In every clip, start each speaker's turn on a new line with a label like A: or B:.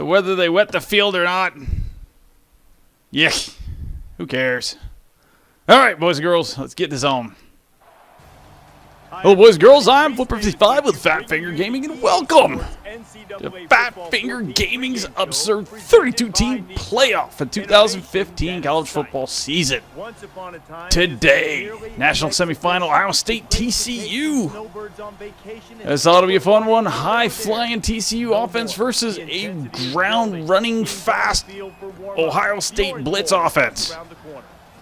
A: whether they wet the field or not. Yeah, who cares? All right, boys and girls, let's get this on. Hello, boys and girls. I'm Flipper55 with Fat Finger Gaming, and welcome to Fat Finger Gaming's absurd 32-team playoff for 2015 college football season. Today, national semifinal, Ohio State TCU. This ought to be a fun one. High-flying TCU offense versus a ground-running fast Ohio State blitz offense.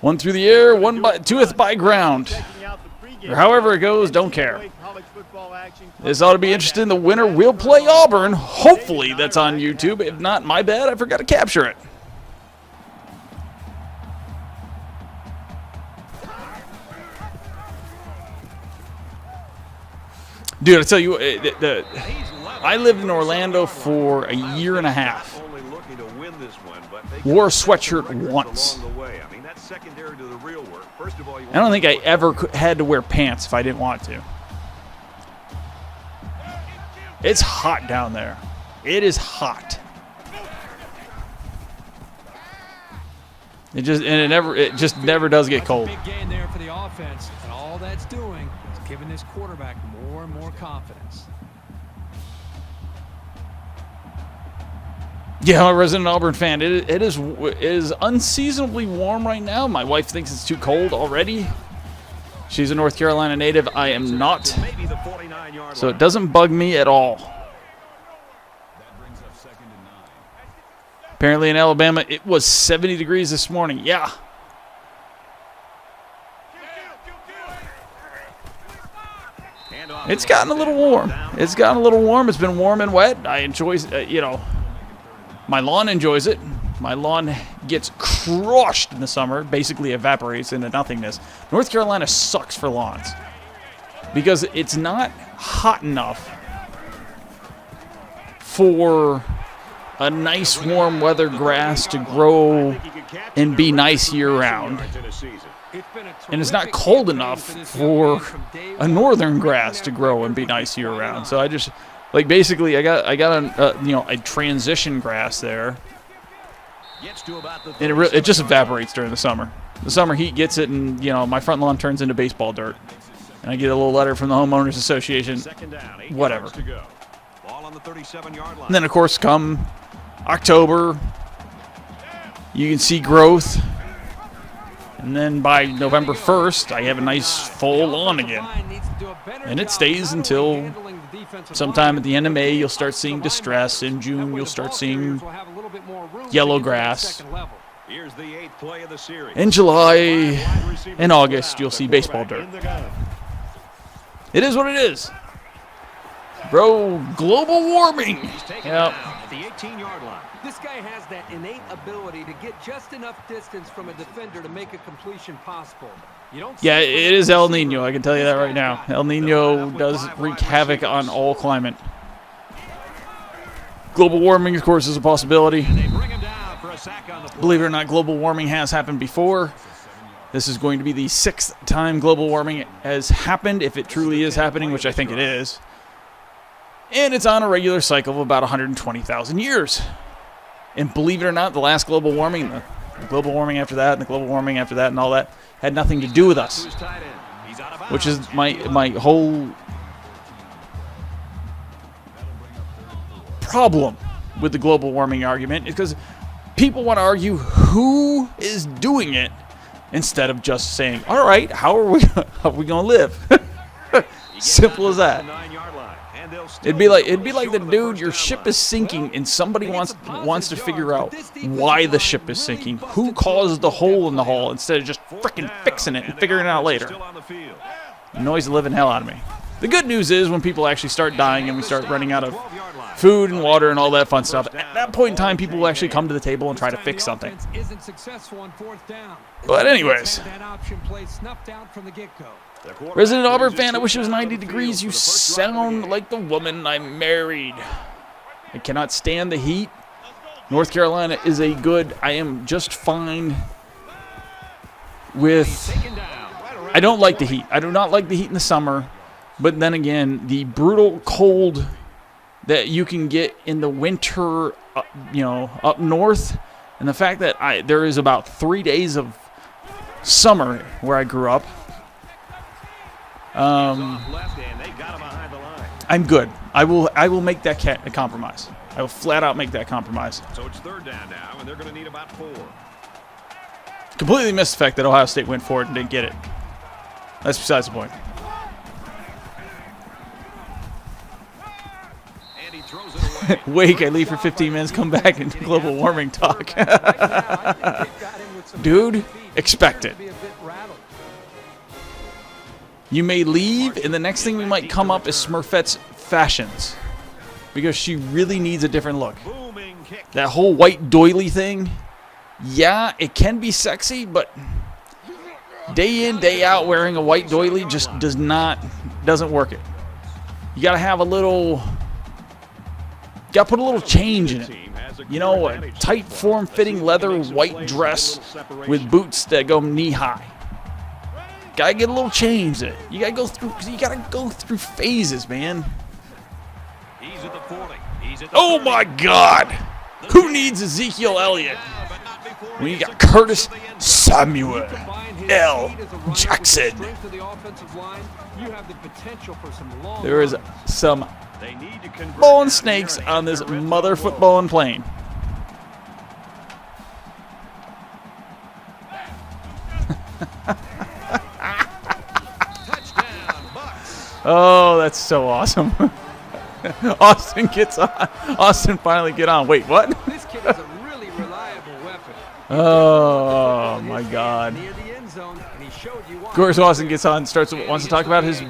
A: One through the air, two by ground. Or however it goes, don't care. This ought to be interesting. The winner will play Auburn. Hopefully that's on YouTube. If not, my bad, I forgot to capture it. Dude, I tell you, I lived in Orlando for a year and a half. Wore a sweatshirt once. I don't think I ever had to wear pants if I didn't want to. It's hot down there. It is hot. It just never does get cold.
B: Big gain there for the offense, and all that's doing is giving this quarterback more and more confidence.
A: Yeah, I'm a resident Auburn fan. It is unseasonably warm right now. My wife thinks it's too cold already. She's a North Carolina native. I am not. So it doesn't bug me at all. Apparently in Alabama, it was 70 degrees this morning. Yeah. It's gotten a little warm. It's gotten a little warm. It's been warm and wet. I enjoy, my lawn enjoys it. My lawn gets crushed in the summer, basically evaporates into nothingness. North Carolina sucks for lawns because it's not hot enough for a nice warm weather grass to grow and be nice year-round. And it's not cold enough for a northern grass to grow and be nice year-round. So I just... basically, I got a transition grass there, and it just evaporates during the summer. The summer heat gets it, and my front lawn turns into baseball dirt. And I get a little letter from the homeowners association, whatever. And then of course, come October, you can see growth, and then by November 1st, I have a nice full lawn again, and it stays until sometime at the end of May. You'll start seeing distress. In June, you'll start seeing yellow grass. In July and August, you'll see baseball dirt. It is what it is. Bro, global warming. Yep.
B: This guy has that innate ability to get just enough distance from a defender to make a completion possible.
A: Yeah, it is El Nino. I can tell you that right now. El Nino does wreak havoc on all climate. Global warming, of course, is a possibility. Believe it or not, global warming has happened before. This is going to be the 6th time global warming has happened, if it truly is happening, which I think it is. And it's on a regular cycle of about 120,000 years. And believe it or not, the last global warming, the global warming after that, and the global warming after that, and all that, had nothing to do with us. Which is my whole problem with the global warming argument, is because people want to argue who is doing it instead of just saying, all right, how are we going to live? Simple as that. It'd be like the dude, your ship is sinking, and somebody wants to figure out why the ship is sinking. Who caused the hole in the hull instead of just freaking fixing it and figuring it out later? It annoys the living hell out of me. The good news is when people actually start dying and we start running out of food and water and all that fun stuff, at that point in time, people will actually come to the table and try to fix something. But anyways, resident Auburn fan, I wish it was 90 degrees. You sound like the woman I married. I cannot stand the heat. North Carolina is a good, I am just fine with, I don't like the heat. I do not like the heat in the summer. But then again, the brutal cold that you can get in the winter up north, and the fact that there is about 3 days of summer where I grew up. I'm good. I will make that a compromise. I will flat out make that compromise.
C: So it's third down now, and they're going to need about 4.
A: Completely missed the fact that Ohio State went for it and didn't get it. That's besides the point.
C: And he throws it away.
A: Wake, I leave for 15 minutes, come back and do global warming talk. Dude, expect it. You may leave, and the next thing we might come up is Smurfette's fashions. Because she really needs a different look. That whole white doily thing, yeah, it can be sexy, but day in, day out wearing a white doily just doesn't work it. You gotta have gotta put a little change in it. You know, a tight form-fitting leather white dress with boots that go knee-high. Gotta get a little change in it. You gotta go through phases, man.
C: He's at the 40. He's at the
A: Oh
C: 30.
A: my God! Who needs Ezekiel Elliott when you got Curtis Samuel L. Jackson? There is some
C: They need to convert
A: bone
C: down
A: snakes
C: here
A: on this
C: and get
A: mother
C: the ball.
A: footballing plane.
C: Touchdown, Bucks.
A: Oh, that's so awesome. Austin gets on. Austin finally get on. Wait, what?
B: This kid is a really reliable weapon.
A: Oh my God.
B: Near the end zone, and he showed you why.
A: Of course, Austin gets on, wants to talk about his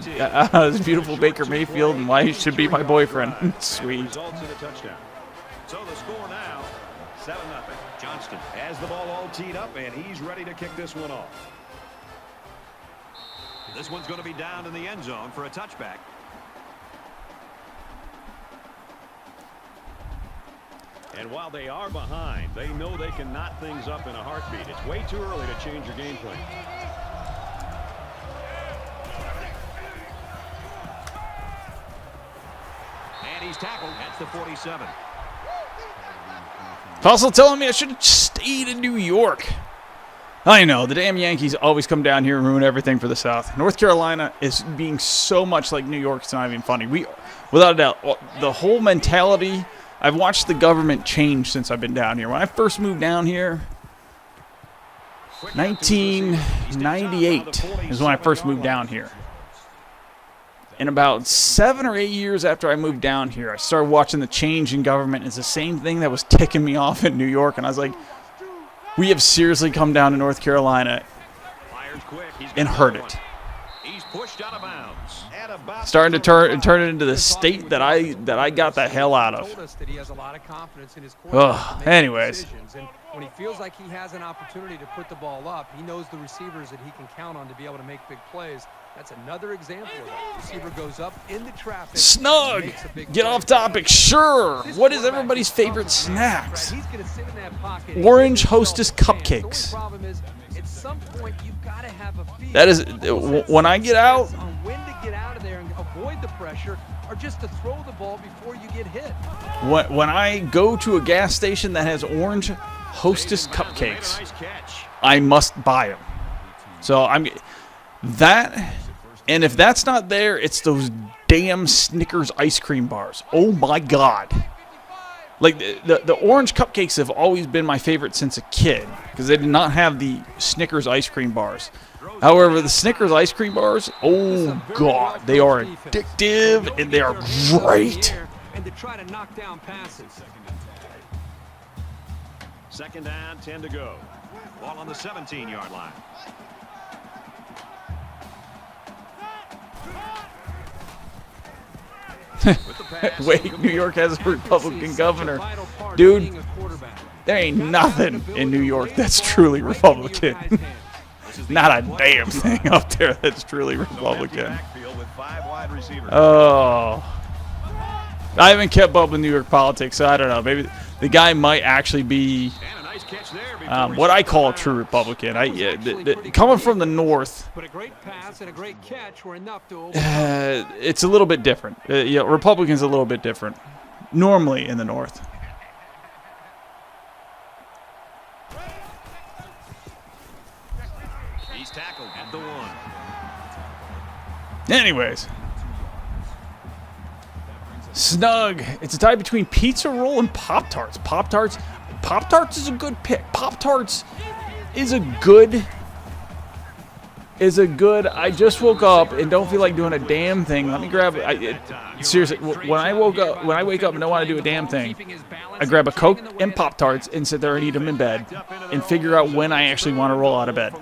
A: beautiful Baker Mayfield and why he should be my boyfriend. Sweet.
C: Results in a touchdown. So the score now, 7-0. Johnston has the ball all teed up, and he's ready to kick this one off. This one's going to be down in the end zone for a touchback. And while they are behind, they know they can knot things up in a heartbeat. It's way too early to change your game plan. And he's tackled at the 47.
A: Also telling me I should have stayed in New York. I know, the damn Yankees always come down here and ruin everything for the South. North Carolina is being so much like New York, it's not even funny. Without a doubt, the whole mentality, I've watched the government change since I've been down here. When I first moved down here, 1998 is when I first moved down here. And about 7 or 8 years after I moved down here, I started watching the change in government. It's the same thing that was ticking me off in New York. And I was like, we have seriously come down to North Carolina and hurt it.
C: He's pushed out of bounds.
A: Starting to turn it into the state that I got the hell out of. Ugh, anyways.
B: And when he feels like he has an opportunity to put the ball up, he knows the receivers that he can count on to be able to make big plays. That's another example of that. Receiver goes up into traffic.
A: Snug. Get off topic. Sure. What is everybody's favorite snacks? Orange Hostess cupcakes. That is, when I get out,
B: when to get out of there and avoid the pressure, or just to throw the ball before you get hit.
A: when I go to a gas station that has Orange Hostess cupcakes, I must buy them. So that, and if that's not there, it's those damn Snickers ice cream bars. Oh my God. Like, the orange cupcakes have always been my favorite since a kid because they did not have the Snickers ice cream bars. However, the Snickers ice cream bars, oh God, they are addictive and they are great.
B: And to try to knock down passes.
C: Second down, 10 to go. Ball on the 17-yard line.
A: Wait, New York has a Republican governor. Dude, there ain't nothing in New York that's truly Republican. Not a damn thing up there that's truly Republican. Oh. I haven't kept up with New York politics, so I don't know. Maybe the guy might actually be what I call a true Republican. Coming from the North,
B: But a great pass and a great catch were enough to
A: it's a little bit different. Republicans a little bit different, normally in the North. Anyways. Snug. It's a tie between pizza roll and Pop-Tarts. Pop-Tarts is a good pick. Pop-Tarts is a good. I just woke up and don't feel like doing a damn thing. Let me grab. Seriously, when I wake up and don't want to do a damn thing, I grab a Coke and Pop-Tarts and sit there and eat them in bed and figure out when I actually want to roll out of bed.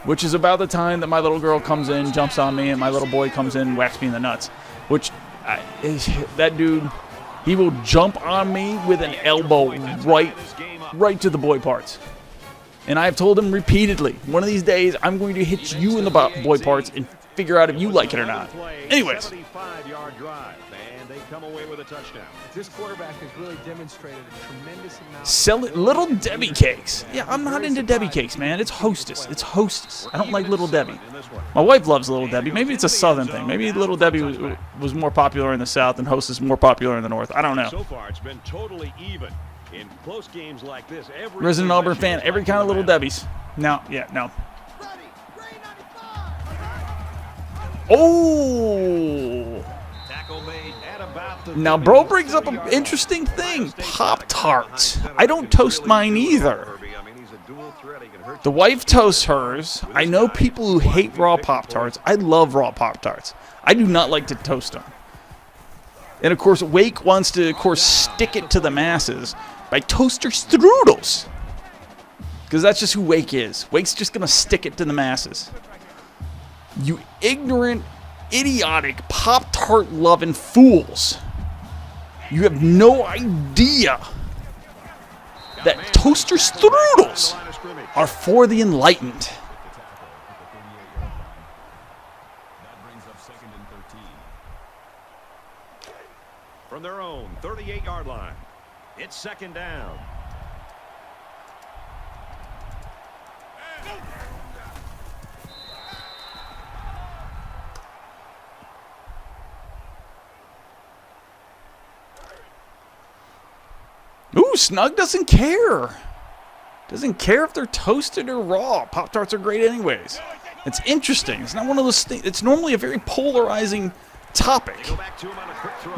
A: Which is about the time that my little girl comes in, jumps on me, and my little boy comes in and whacks me in the nuts. Which, that dude, he will jump on me with an elbow right to the boy parts. And I've told him repeatedly, one of these days, I'm going to hit you in the boy parts and figure out if you like it or not. Anyways.
C: 75-yard drive, and they come away with a touchdown.
B: This quarterback has really demonstrated a tremendous amount.
A: Sell it, Little Debbie cakes. Yeah, I'm not into Debbie cakes, man. It's Hostess. It's Hostess. I don't like Little Debbie. My wife loves Little Debbie. Maybe it's a Southern thing. Maybe Little Debbie was more popular in the South and Hostess more popular in the North. I don't know.
C: So far, it's been totally even. In close games like this, every
A: Resident Auburn fan, every kind of Little Debbie's. No. Oh! Now, bro brings up an interesting thing. Pop-Tarts. I don't toast mine either. The wife toasts hers. I know people who hate raw Pop-Tarts. I love raw Pop-Tarts. I do not like to toast them. And, of course, Wake wants to, stick it to the masses by toaster strudels. Because that's just who Wake is. Wake's just going to stick it to the masses. You ignorant, idiotic, Pop-Tart loving fools. You have no idea that toaster strudels are for the enlightened.
C: From their own 38-yard line, it's second down.
A: Ooh, Snug doesn't care. Doesn't care if they're toasted or raw. Pop-Tarts are great anyways. It's interesting. It's not one of those things. It's normally a very polarizing topic.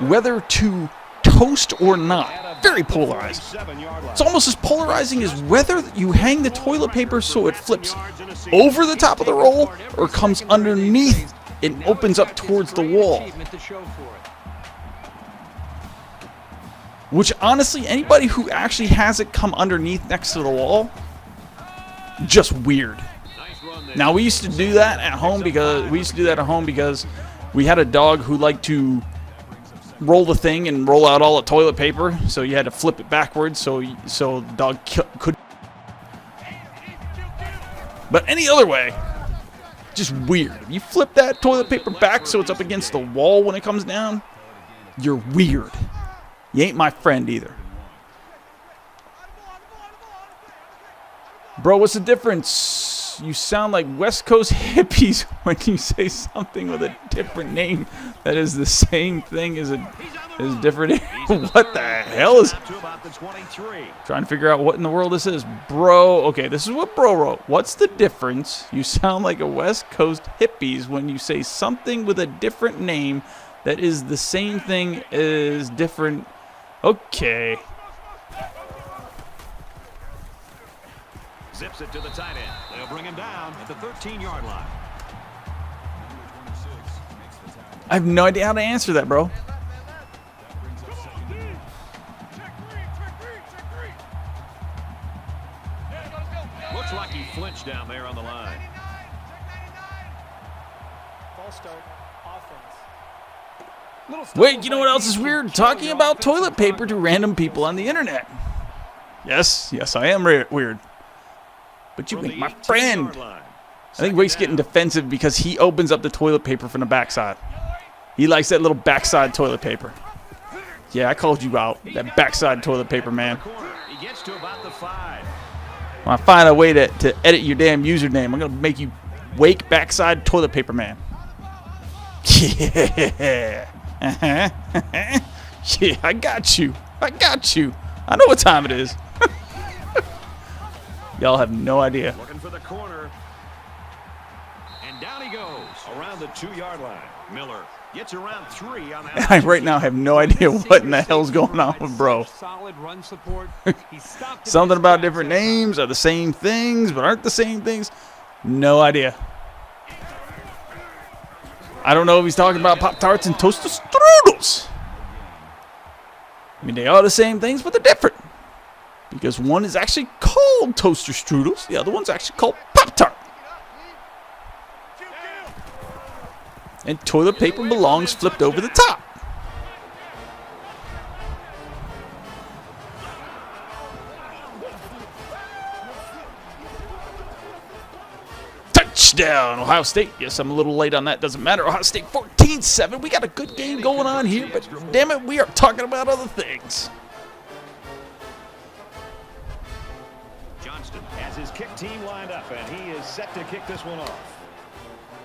A: Whether to toast or not. Very polarizing. It's almost as polarizing as whether you hang the toilet paper so it flips over the top of the roll or comes underneath and opens up towards the wall. Which, honestly, anybody who actually has it come underneath next to the wall, just weird. Now, we used to do that at home because we had a dog who liked to roll the thing and roll out all the toilet paper, so you had to flip it backwards so the dog could. But any other way, just weird. If you flip that toilet paper back so it's up against the wall when it comes down, you're weird. You ain't my friend either. Bro, what's the difference? You sound like West Coast hippies when you say something with a different name that is the same thing as different. What the hell is? Trying to figure out what in the world this is. Bro, okay, this is what bro wrote. What's the difference? You sound like a West Coast hippies when you say something with a different name that is the same thing as different. Okay.
C: Zips it to the tight end. They'll bring him down at the 13-yard line.
A: I have no idea how to answer that, bro.
C: Looks like he flinched down there on the line.
D: False start. Offense.
A: Wait, you know what else is weird? Talking about toilet paper to random people on the internet. Yes, I am weird. But you ain't my friend. I think Wake's getting defensive because he opens up the toilet paper from the backside. He likes that little backside toilet paper. Yeah, I called you out. That backside toilet paper, man.
C: He gets to about the 5.
A: When I find a way to edit your damn username, I'm going to make you Wake backside toilet paper man. Yeah. Yeah, I got you. I know what time it is. Y'all have no idea.
C: Looking for the corner. And down he goes. Around the 2-yard line. Miller gets around 3 on that.
A: I right now have no idea what in the hell's going on with bro.
B: Solid run support. He stopped
A: Something about different names are the same things, but aren't the same things. No idea. I don't know if he's talking about Pop-Tarts and toaster strudels. I mean, they are the same things, but they're different. Because one is actually called toaster strudels, the other one's actually called Pop-Tart. And toilet paper belongs flipped over the top. Touchdown, Ohio State. Yes, I'm a little late on that. Doesn't matter. Ohio State 14-7. We got a good game going on here, but damn it, we are talking about other things.
C: Johnston has his kick team lined up, and he is set to kick this one off.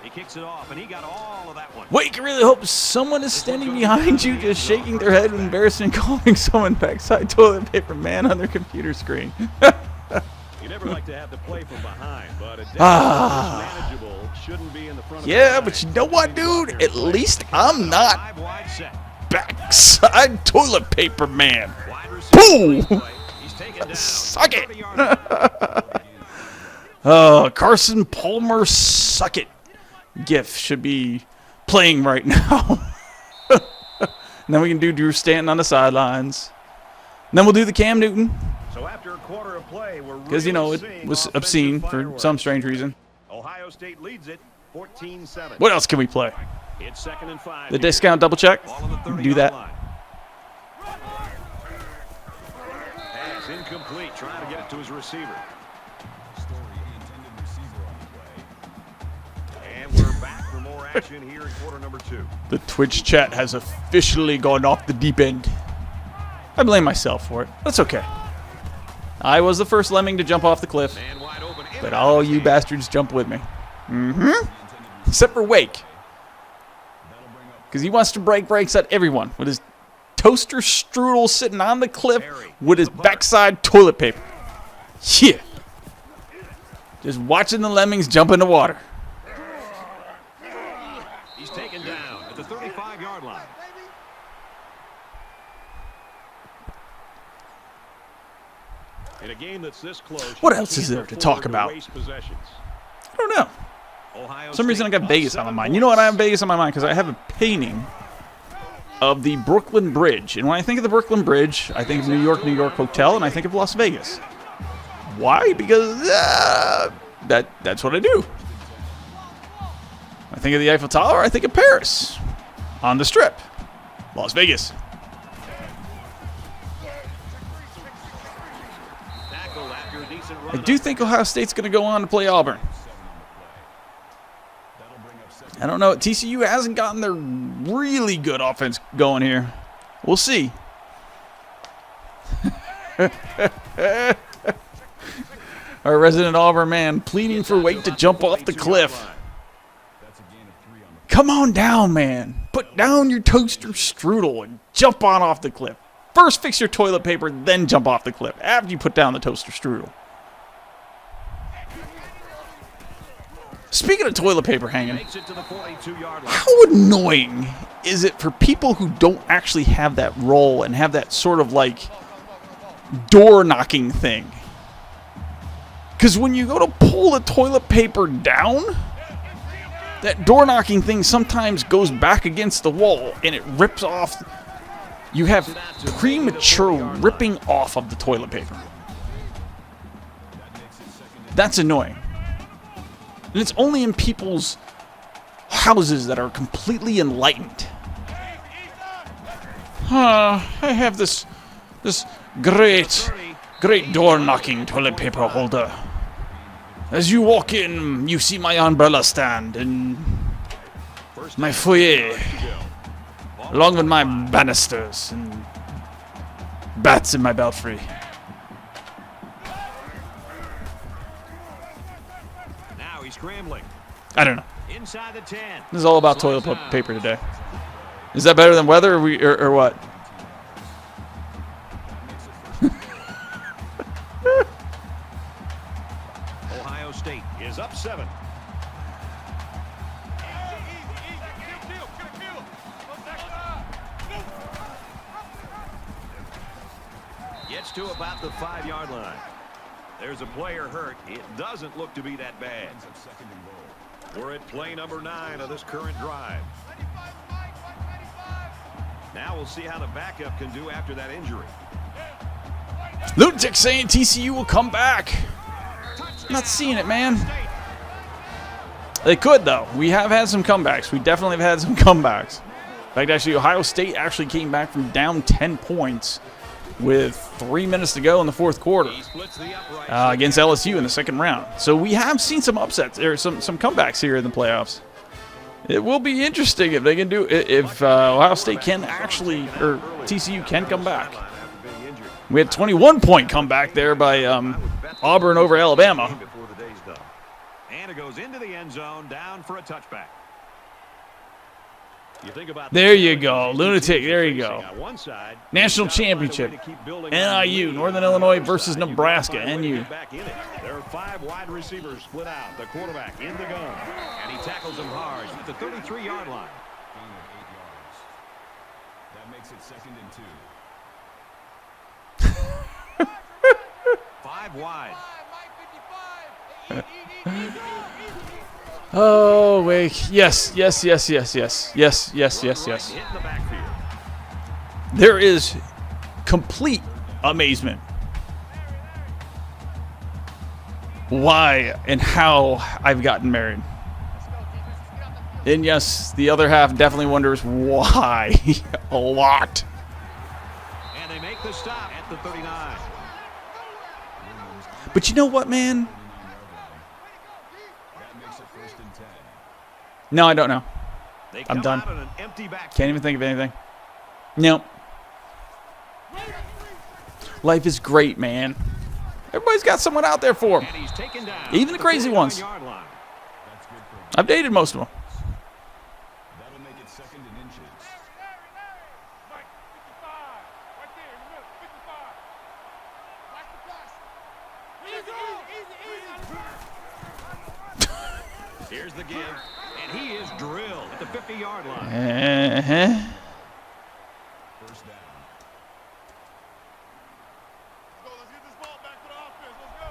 C: He kicks it off, and he got all of that one.
A: Well, you can really hope someone is standing behind you just shaking their head in embarrassment and calling someone backside toilet paper man on their computer screen.
C: You never like to have to play from behind, but a manageable shouldn't be in the front of
A: Yeah, but you know what, dude? At least I'm not
C: 5-wide set.
A: backside toilet paper man. Boom!
C: He's taken down.
A: Suck it!
C: 30-yard
A: Carson Palmer, suck it. GIF should be playing right now. And then we can do Drew Stanton on the sidelines. And then we'll do the Cam Newton.
C: So after a quarter of play, we're
A: Because, you know, it
C: seeing
A: was
C: offensive
A: obscene for
C: fireworks.
A: some strange reason.
C: Ohio State leads it 14-7.
A: What else can we play?
C: It's 2nd and 5.
A: The
C: here.
A: discount double check?
C: Ball on the 30-yard
A: Do that.
C: line. Pass incomplete, trying to get it to his receiver. And we're back for more action here in quarter number 2.
A: The Twitch chat has officially gone off the deep end. I blame myself for it. That's okay. I was the first lemming to jump off the cliff,
C: Man wide open.
A: but all you bastards jumped with me. Except for Wake. Because he wants to break breaks at everyone with his toaster strudel sitting on the cliff with his backside toilet paper. Yeah. Just watching the lemmings jump in the water.
C: He's taken down at the 35-yard line. In a game that's this close,
A: What else is there to talk about?
C: waste possessions.
A: I don't know.
C: Ohio
A: For some reason I
C: State
A: got Vegas
C: up
A: on my
C: 7
A: mind. You know what? I have
C: points.
A: Vegas on my mind because I have a painting of the Brooklyn Bridge. And when I think of the Brooklyn Bridge, I think of New York Hotel, and I think of Las Vegas. Why? Because that's what I do. I think of the Eiffel Tower, I think of Paris. On the Strip. Las Vegas.
C: Tackle after a decent
A: I
C: run.
A: do think Ohio State's going to go on to play Auburn. I don't know. TCU hasn't gotten their really good offense going here. We'll see. Our resident Auburn man pleading for Wake to jump off the cliff. Come on down, man. Put down your toaster strudel and jump on off the cliff. First fix your toilet paper, then jump off the cliff after you put down the toaster strudel. Speaking of toilet paper hanging,
C: Makes it to the 42-yard line.
A: how annoying is it for people who don't actually have that role and have that sort of like door knocking thing? Because when you go to pull the toilet paper down, that door knocking thing sometimes goes back against the wall and it rips off. You have premature ripping off of the toilet paper. That's annoying. And it's only in people's houses that are completely enlightened. I have this great door-knocking toilet paper holder. As you walk in, you see my umbrella stand and my foyer, along with my banisters and bats in my belfry.
C: Now he's scrambling.
A: I don't know.
C: Inside the 10.
A: This is all about toilet paper today. Is that better than weather or what?
C: Ohio State is up 7. Gets to about the 5-yard line. There's a player hurt. It doesn't look to be that bad. We're at play number 9 of this current drive. Now we'll see how the backup can do after that injury.
A: Lunatic saying TCU will come back. I'm not seeing it, man. They could, though. We have had some comebacks. We definitely have had some comebacks. In fact, actually, Ohio State actually came back from down 10 points with 3 minutes to go in the fourth quarter against LSU in the second round. So we have seen some upsets, or some comebacks here in the playoffs. It will be interesting if they can do it, if Ohio State can actually, or TCU can come back. We had 21-point comeback there by Auburn over Alabama.
C: And it goes into the end zone, down for a touchback. You think about
A: there you go, Lunatic. There you go.
C: One side,
A: National championship. NIU, Northern Illinois versus Nebraska. NU.
C: There are 5 wide receivers split out. The quarterback in the gun, and he tackles them hard at the 33-yard line.
E: Gain of 8 yards. That makes it 2nd and 2.
C: 5 wide.
A: Oh, wait. Yes. There is complete amazement. Why and how I've gotten married. And yes, the other half definitely wonders why. A lot.
C: And they make the stop at the 39.
A: But you know what, man? No, I don't know. I'm done. Can't even think of anything. Nope. Life is great, man. Everybody's got someone out there for them. Even the crazy ones. I've dated most of them.
E: That'll make it 2nd and inches.
C: Here's the give, and he is drilled at the 50-yard line.
E: First down.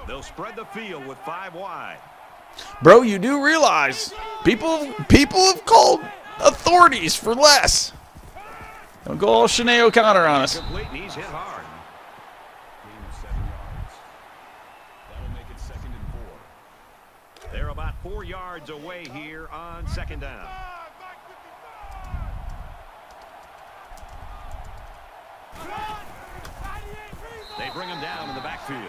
C: They'll spread the field with 5 wide.
A: Bro, you do realize people have called authorities for less. Don't go all Shanae O'Connor on us.
C: Complete, and he's hit hard.
E: Gain of 7 yards. That'll make it 2nd and 4.
C: They're about 4 yards away here on 2nd down. They bring him down in the backfield.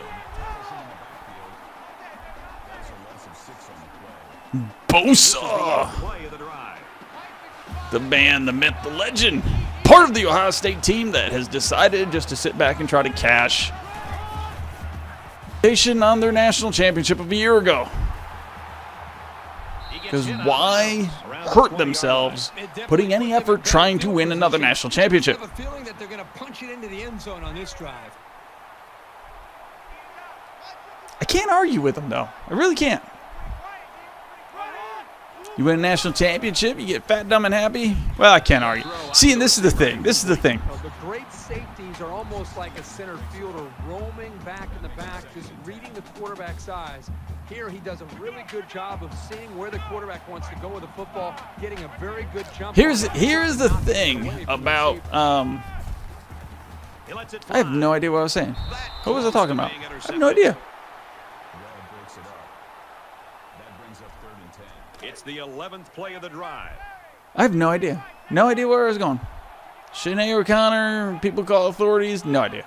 E: That's a loss of 6 on the play.
A: Bosa.
C: Play of the drive.
A: The man, the myth, the legend. Part of the Ohio State team that has decided just to sit back and try to cash on their national championship of a year ago. Because why hurt themselves putting any effort trying to win another national championship?
B: I have a feeling that they're going to punch it into the end zone on this drive.
A: I can't argue with them, though. I really can't. You win a national championship, you get fat, dumb, and happy. Well, I can't argue. See, and this is the thing. This is the thing.
B: The great safeties are almost like a center fielder roaming back in the back, just reading the quarterback's eyes. Here he does a really good job of seeing where the quarterback wants to go with the football, getting a very good jump.
A: Here's the thing about I have no idea what I was saying. What was I talking about? I have no idea.
E: Breaks it up. That brings up 3rd and 10.
C: It's the 11th play of the drive.
A: I have no idea. No idea where I was going. Shanae O'Connor, people call authorities. No idea.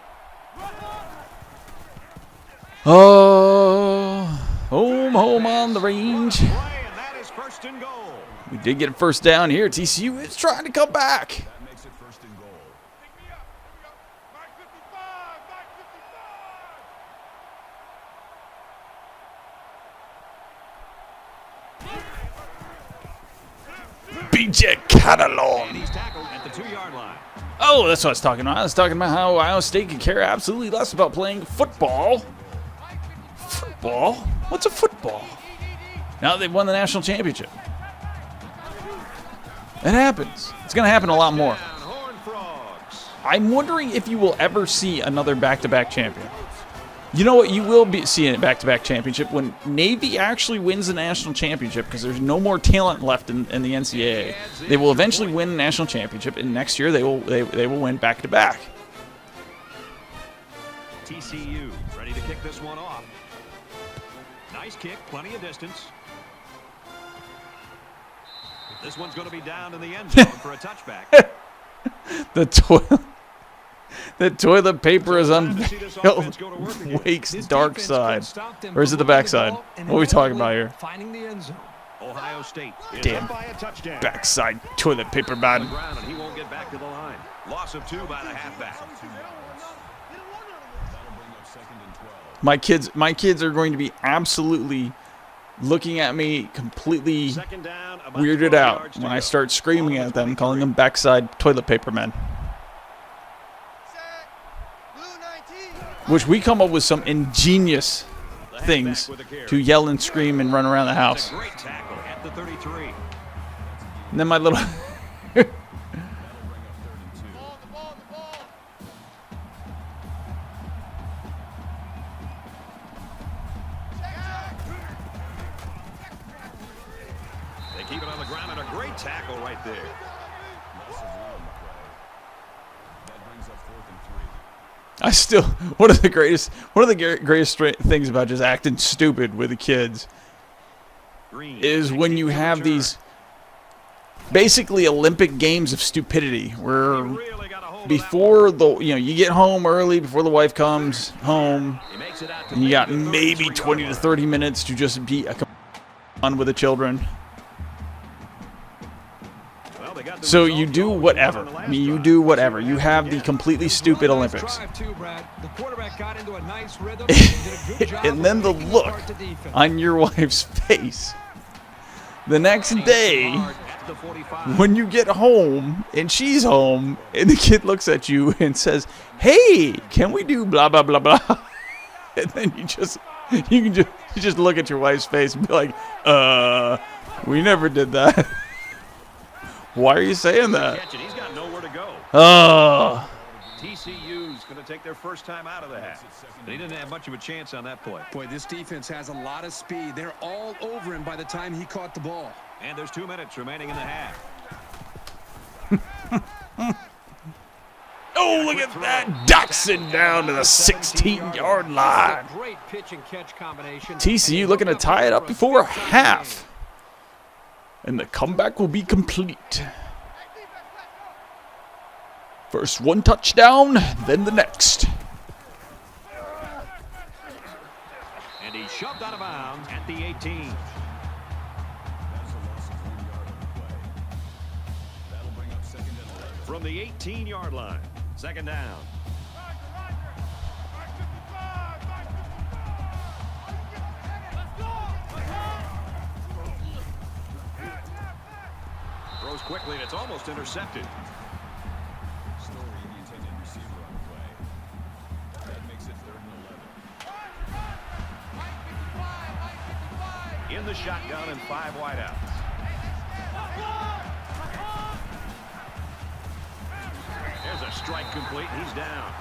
A: Oh, home on the range.
C: And that is 1st and goal.
A: We did get a first down here. TCU is trying to come back.
E: That makes it 1st and goal.
A: BJ Catalon.
C: And he's tackled at the 2-yard line.
A: Oh, that's what I was talking about. I was talking about how Ohio State could care absolutely less about playing football. Football? What's a football? Now they've won the national championship. It happens. It's going to happen a lot more.
C: Horned Frogs.
A: I'm wondering if you will ever see another back-to-back champion. You know what? You will be seeing a back-to-back championship when Navy actually wins the national championship, because there's no more talent left in the NCAA. They will eventually win the national championship, and next year they will win back-to-back.
C: TCU ready to kick this one off. Nice kick, plenty of distance. This one's going to be down in the end zone for a touchback.
A: The toilet paper is unveiled. Wake's dark side. Or is it the backside? What are we talking about here?
B: Finding the end zone.
C: Ohio State is
A: Damn.
C: up by a touchdown.
A: Backside toilet paper man.
C: Ground, and he won't get back to the line. Loss of 2 by the halfback.
A: My kids are going to be absolutely looking at me completely
C: Second down, about
A: weirded
C: 12
A: out
C: yards to
A: when I
C: go.
A: start screaming at them, calling them backside toilet paper men. Which we come up with some ingenious things to yell and scream and run around the house.
C: Great tackle at the 33.
A: And then my little...
C: They keep it on the ground, and a great tackle right there.
A: I still... One of the greatest things about just acting stupid with the kids
C: Green
A: is when you have these basically Olympic games of stupidity where
C: really got a hold of
A: before you get home early before the wife comes home,
C: that one. He makes it out to
A: and you got
C: the
A: maybe
C: 33
A: 20 to
C: yard
A: 30 minutes to just be on with the children.
C: line. Well, they got the
A: So
C: result
A: you do
C: going
A: whatever.
C: on the
A: I
C: last
A: mean, you
C: drive.
A: do
C: Let's see
A: whatever.
C: what
A: You
C: happens
A: have the
C: again.
A: completely stupid
B: Nice
A: Olympics.
B: drive too, Brad. The quarterback got into a nice rhythm. Did a good job
A: And then
B: of
A: the
B: picking
A: look
B: apart the defense.
A: on your wife's face the next day
C: Hard at the 45.
A: when you get home and she's home and the kid looks at you and says, "Hey, can we do blah blah blah blah?" And then you just look at your wife's face and be like, we never did that." Why are you saying that?
C: Catch it. He's got nowhere to go. TCU's going to take their first time out of the half. They didn't have much of a chance on that play.
B: Boy, this defense has a lot of speed. They're all over him by the time he caught the ball.
C: And there's 2 minutes remaining in the half.
A: Oh, look at that. Dotson down to the 16-yard line.
B: Great pitch and catch combination.
A: TCU looking to tie it up before half. And the comeback will be complete. First one touchdown, then the next.
C: And he's shoved out of bounds at the 18. From the 18-yard line, second down. Throws quickly, and it's almost intercepted. In the shotgun and 5 wideouts. There's a strike complete. He's down.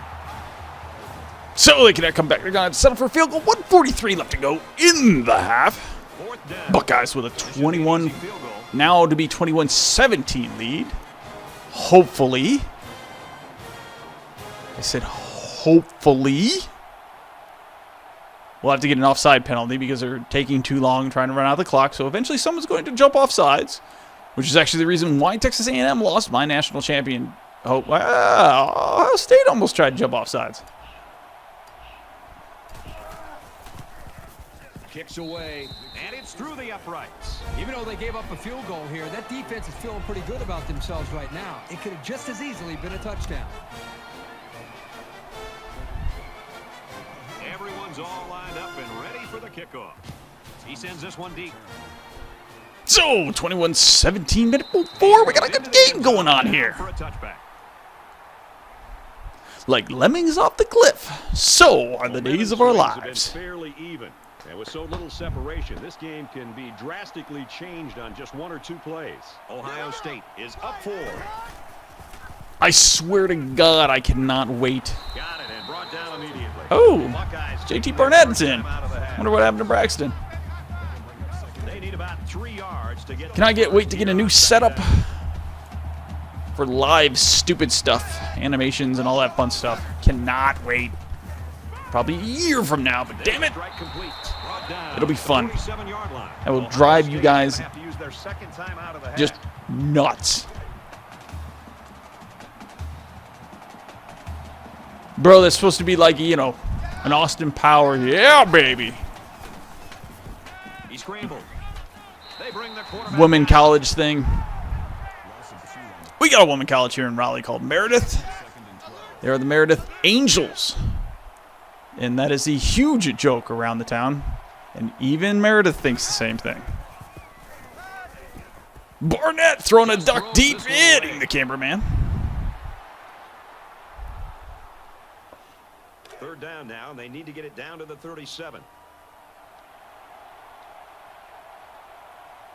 A: So they cannot come back. They're going to settle for a field goal. 1:43 left to go in the half.
C: Fourth down.
A: Buckeyes with a
C: This is an
A: 21,
C: easy field goal.
A: now to be 21-17 lead. Hopefully. I said hopefully. We'll have to get an offside penalty because they're taking too long trying to run out the clock. So eventually someone's going to jump off sides, which is actually the reason why Texas A&M lost my national champion. Ohio State almost tried to jump off sides.
B: Kicks away.
C: And it's through the uprights.
B: Even though they gave up a field goal here, that defense is feeling pretty good about themselves right now. It could have just as easily been a touchdown.
C: Everyone's all lined up and ready for the kickoff. He sends this one deep.
A: So 21-17 minute 4. We got a good game going on here.
C: For a touchback.
A: Like lemmings off the cliff. So are the days of our
C: Momentum swings have
A: lives.
C: been fairly even. And with so little separation, this game can be drastically changed on just 1 or 2 plays. Ohio State is up 4.
A: I swear to God, I cannot wait.
C: Got it and brought down immediately.
A: Oh,
C: Buckeyes
A: JT
C: taking
A: Barnett's
C: their
A: in.
C: first time out of the half.
A: Wonder what happened to Braxton.
C: They need about 3 yards to get.
A: Can I wait to get a new setup for live stupid stuff, animations and all that fun stuff? Cannot wait. Probably a year from now, but damn it,
C: Strike complete. Brought down
A: it'll be fun.
C: 47-yard line.
A: I will
C: Ohio
A: drive you
C: State
A: guys
C: have to use their second time out of the half.
A: just nuts. Bro, that's supposed to be like, you know, an Austin Power. Yeah, baby.
C: He scrambled. They bring the quarterback
A: Women
C: down.
A: college thing. We got a women college here in Raleigh called Meredith. They are the Meredith Angels. And that is a huge joke around the town. And even Meredith thinks the same thing. Barnett throwing a duck deep, hitting the cameraman.
C: Third down now, and they need to get it down to the 37.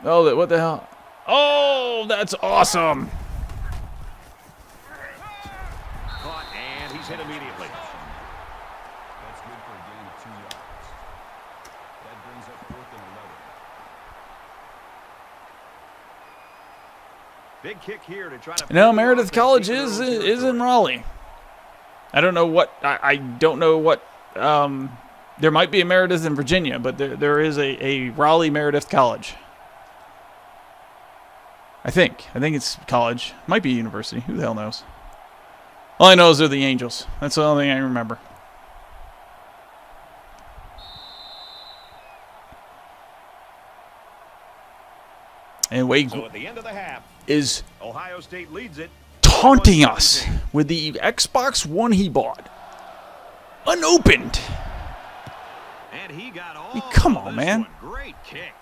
A: Oh, what the hell? Oh, that's awesome.
C: Caught, and he's hit immediately.
E: That's good for a gain of 2 yards. That brings up 4th and 11.
C: Big kick here to try to.
A: No, Meredith College is in Raleigh. I don't know what I don't know what there might be a Meredith in Virginia, but there is a Raleigh Meredith College. I think it's college. Might be a university. Who the hell knows? All I know is they're the Angels. That's the only thing I remember. And Wade
C: So at the end of the half,
A: is
C: Ohio State leads it.
A: taunting us with the Xbox One he bought. Unopened.
C: And he got all
A: come
C: of
A: on,
C: this
A: man.
C: one. Great kick.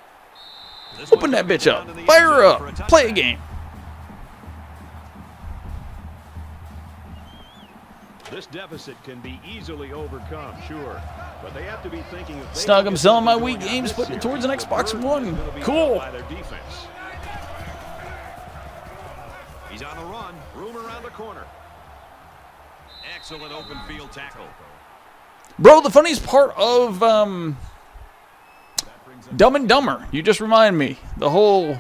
C: This
A: Open
C: one
A: that
C: comes
A: bitch
C: down
A: up.
C: to the end
A: Fire her
C: zone for a
A: up. Play a
C: touchdown.
A: game.
C: This deficit can be easily overcome, sure, but they have to be thinking if they
A: Snug,
C: don't
A: I'm
C: get
A: selling my
C: something
A: Wii
C: going on
A: games,
C: this
A: putting it
C: series,
A: towards an
C: the
A: Xbox
C: burden
A: One.
C: is gonna be
A: Cool.
C: by their defense. He's on the run, room around the corner. Excellent open field tackle.
A: Bro, the funniest part of Dumb and Dumber, you just remind me. The whole,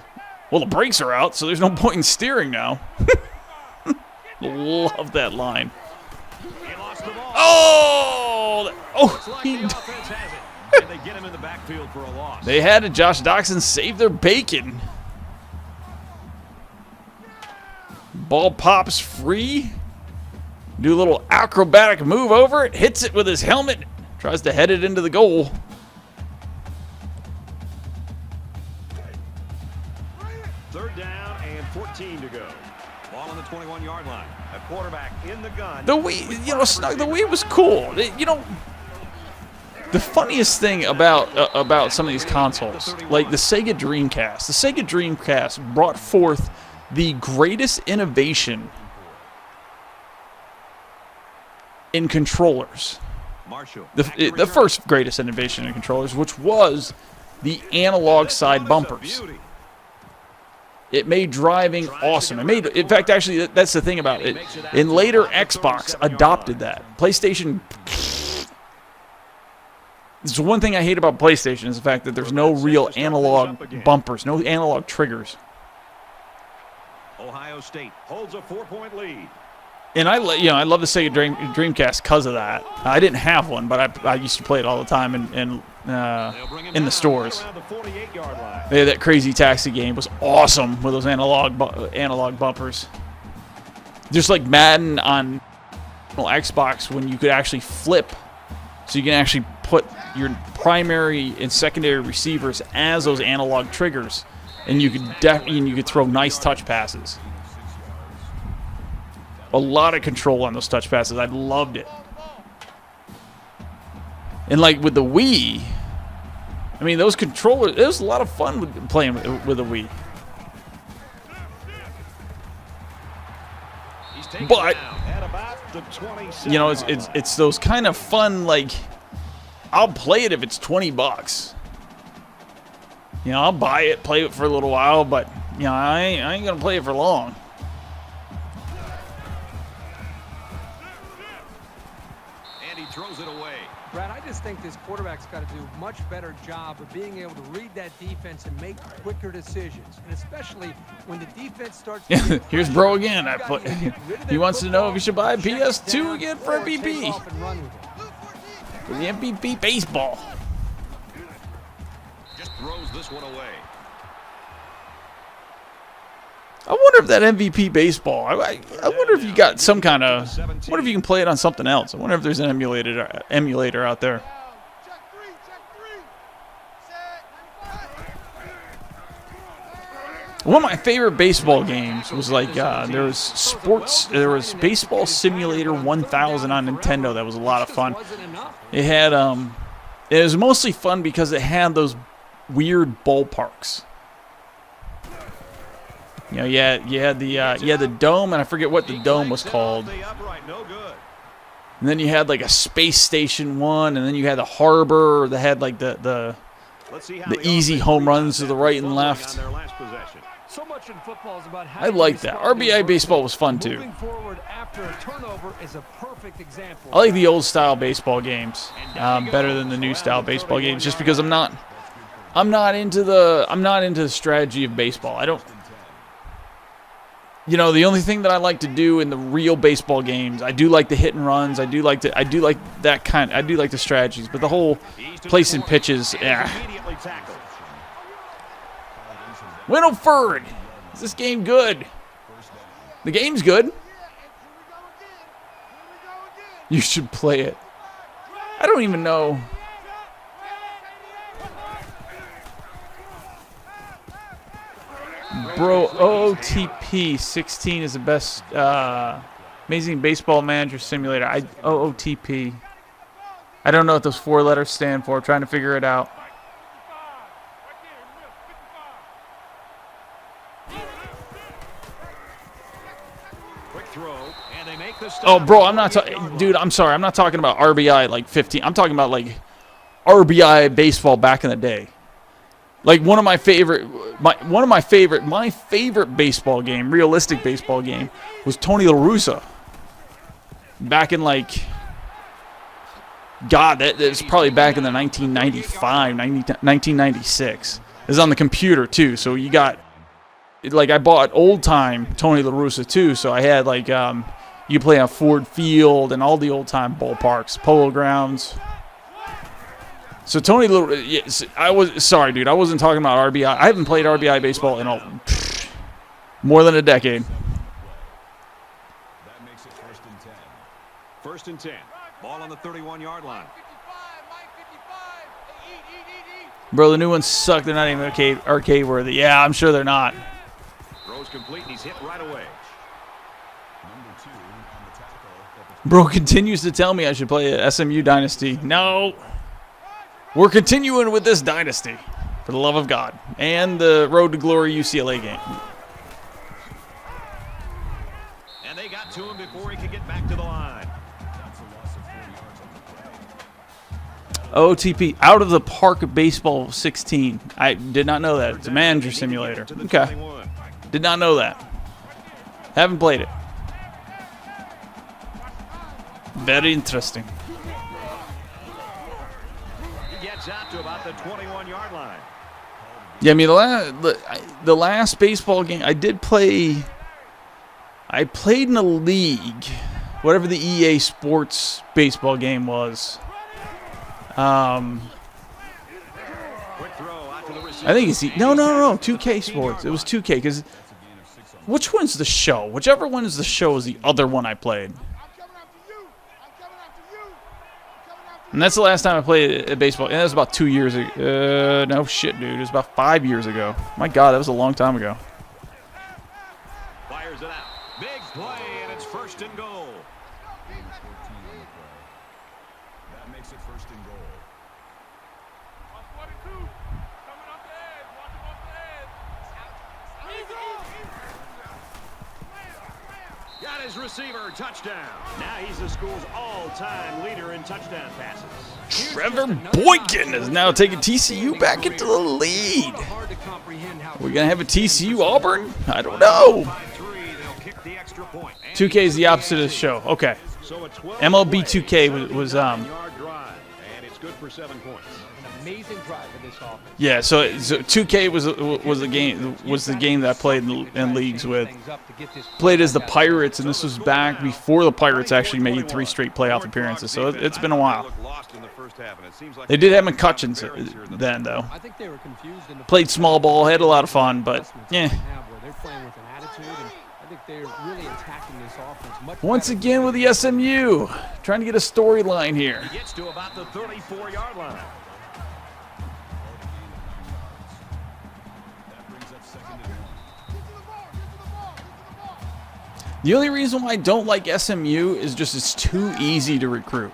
A: well, the brakes are out, so there's no point in steering now. Love that line.
C: He lost the ball.
A: Oh,
C: Like
A: he,
C: the offense has it, and they get him in the backfield for a loss.
A: they had to Josh Doxson save their bacon. Ball pops free. Do a little acrobatic move over it. Hits it with his helmet. Tries to head it into the goal.
C: Third down and 14 to go. Ball on the 21-yard line. A quarterback in the gun.
A: The Wii, you know, Snug, the Wii was cool. You know, the funniest thing about some of these consoles, like the Sega Dreamcast brought forth the greatest innovation in controllers.
C: Marshall.
A: The first greatest innovation in controllers, which was the analog side bumpers. It made driving awesome. In fact, actually, that's the thing about it. In later Xbox adopted that. PlayStation. It's one thing I hate about PlayStation is the fact that there's no real analog bumpers, no analog triggers.
C: Ohio State holds a 4-point lead.
A: And I love the Sega Dreamcast because of that. I didn't have one, but I used to play it all the time in the stores.
C: Around the 48-yard line.
A: They had that Crazy Taxi game. It was awesome with those analog bumpers. Just like Madden on Xbox when you could actually flip. So you can actually put your primary and secondary receivers as those analog triggers. And you could throw nice touch passes. A lot of control on those touch passes. I loved it. And like with the Wii, I mean, those controllers, it was a lot of fun playing with the Wii.
C: He's taken
A: But,
C: down at about the 27-yard
A: you know,
C: line.
A: it's those kind of fun, like, I'll play it if it's $20. You know, I'll buy it, play it for a little while, but, you know, I ain't going to play it for long.
C: he throws it away.
B: Brad, I just think this quarterback's got to do a much better job of being able to read that defense and make quicker decisions, and especially when the defense starts to get
A: Here's
B: pressure,
A: Bro again.
B: you gotta either get rid of
A: He
B: that
A: wants to know if
B: football,
A: he should buy a
B: check it
A: PS2
B: down,
A: again for
B: or take
A: MVP.
B: off and run with it.
A: For the MVP baseball.
C: Just throws this one away.
A: I wonder if that MVP baseball. I wonder if you got some kind of. I wonder if you can play it on something else. I wonder if there's an emulator out there. One of my favorite baseball games was like there was Baseball Simulator 1000 on Nintendo. That was a lot of fun. It had it was mostly fun because it had those weird ballparks. You know, you had the dome, and I forget what the dome was called. And then you had like a space station one, and then you had the harbor that had like the easy home runs to the right and left.
B: So much in football is about
A: I like that. RBI baseball was fun too.
B: Moving forward after a turnover is a perfect example.
A: I like the old style baseball games better than the new style baseball games, just because I'm not into the strategy of baseball. I don't. You know, the only thing that I like to do in the real baseball games, I do like the hit and runs. I do like that kind. I do like the strategies, but the whole placing pitches, yeah. Winifred, is this game good? The game's good. You should play it. I don't even know. Bro, OOTP 16 is the best Amazing Baseball Manager Simulator. OOTP. I don't know what those 4 letters stand for. I'm trying to figure it out.
C: Quick throw, and they make the stop.
A: Oh, bro, I'm not talking. Dude, I'm sorry. I'm not talking about RBI like 15. I'm talking about like RBI baseball back in the day. Like my favorite baseball game, realistic baseball game, was Tony La Russa. Back in like, God, that was probably back in the 1996. It was on the computer too, so you got, like, I bought old time Tony La Russa too, so I had like, you play on Ford Field and all the old time ballparks, Polo Grounds. So Tony, yes, I was sorry, dude. I wasn't talking about RBI. I haven't played RBI baseball in more than a decade.
E: That makes it 1st and 10.
C: 1st and 10. Ball on the 31-yard line.
A: Bro, the new ones suck. They're not even arcade worthy. Yeah, I'm sure they're not.
C: Throws complete, and he's hit right away.
E: Number 2 on the tackle.
A: Bro continues to tell me I should play a SMU Dynasty. No. We're continuing with this dynasty, for the love of God, and the Road to Glory UCLA game.
C: And they got to him before he could get back to the line.
E: That's a loss of 4 yards on the play.
A: OTP, Out of the Park Baseball 16. I did not know that. It's a manager simulator. Okay. Did not know that. Haven't played it. Very interesting.
C: Out to about the 21-yard line.
A: Yeah, I mean, the last baseball game I did play, I played in a league, whatever the EA Sports baseball game was.
C: Quick throw out to the receiver.
A: I think it's no, 2K Sports. It was 2K because which one's the show? Whichever one is the show is the other one I played. And that's the last time I played a baseball. And that was about 2 years ago. No shit, dude. It was about 5 years ago. My God, that was a long time ago.
C: Fires it out. Big play, and it's 1st and goal.
E: Number 14 on the play. That makes it 1st and goal.
C: Got his receiver, touchdown. Now he's the school's all-time leader in touchdown passes.
A: Trevor Boykin is now taking TCU back into the lead. We're going to have a TCU Auburn? I don't know. 2K is the opposite of the show. Okay.
C: So a 12
A: MLB 2K was
C: 79-yard drive, and it's good for 7 points.
B: An amazing drive for this offense.
A: yeah. So 2K was the game that I played in leagues with. Played as the Pirates, and this was back before the Pirates actually made 3 straight playoff appearances. So it's been a while. They did have McCutcheons then, though.
B: I think they were confused in the
A: Played small ball, had a lot of fun, but yeah.
B: They're playing with an attitude, and I think they're really attacking this offense much
A: Once
B: better.
A: again with the SMU, trying to get a storyline here.
C: He gets to about the 34-yard line.
E: That brings up second and 1.
A: The only reason why I don't like SMU is just it's too easy to recruit.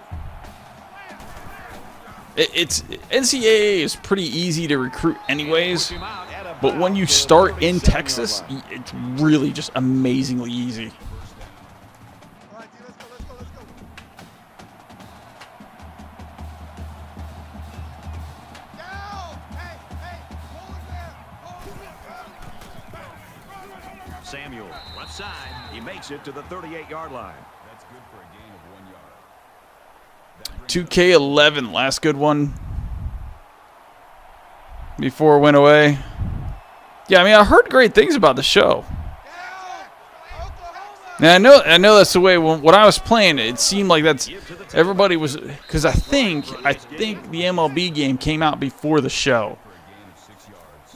A: It's NCAA is pretty easy to recruit anyways, but when you start in Texas, it's really just amazingly easy.
C: Samuel, left side. He makes it to the 38-yard line.
E: That's good for a gain of 1 yard.
A: 2K11, last good one before it went away. Yeah, I mean, I heard great things about the show. Now I know that's the way. When I was playing, it seemed like that's everybody was, because I think the MLB game came out before the show,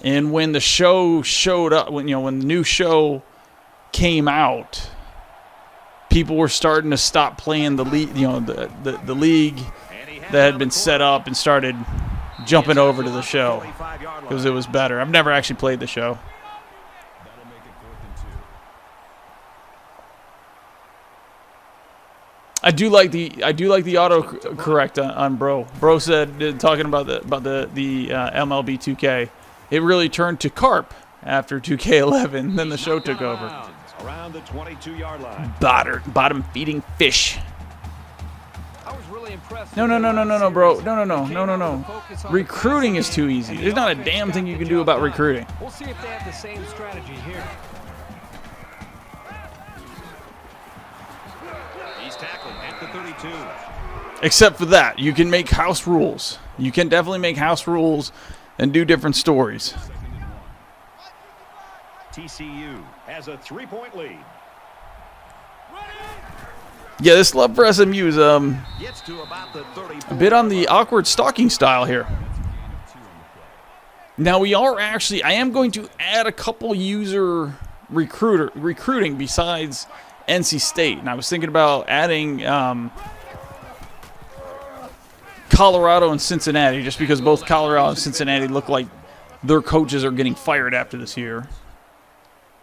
A: and when the show showed up, when the new show came out, people were starting to stop playing the league, the league that had been set up, and started jumping over to the show because it was better. I've never actually played the show.
E: That'll make it 4th and 2.
A: I do like the auto correct on Bro. Bro said, talking about the MLB 2K, it really turned to carp after 2K11. Then the show took over.
C: Around the 22-yard line.
A: Bottom feeding fish.
B: I was really impressed.
A: No, bro. No. Recruiting is too easy. There's not a damn thing you can do about recruiting.
B: We'll see if they have the same strategy here.
C: He's tackled at the 32.
A: Except for that, you can make house rules. You can definitely make house rules and do different stories.
C: TCU has a 3-point lead.
A: Yeah, this love for SMU is
C: Gets to about the 34.
A: a bit on the awkward stalking style here. Now I am going to add a couple user recruiting besides NC State, and I was thinking about adding Colorado and Cincinnati, just because both Colorado and Cincinnati look like their coaches are getting fired after this year.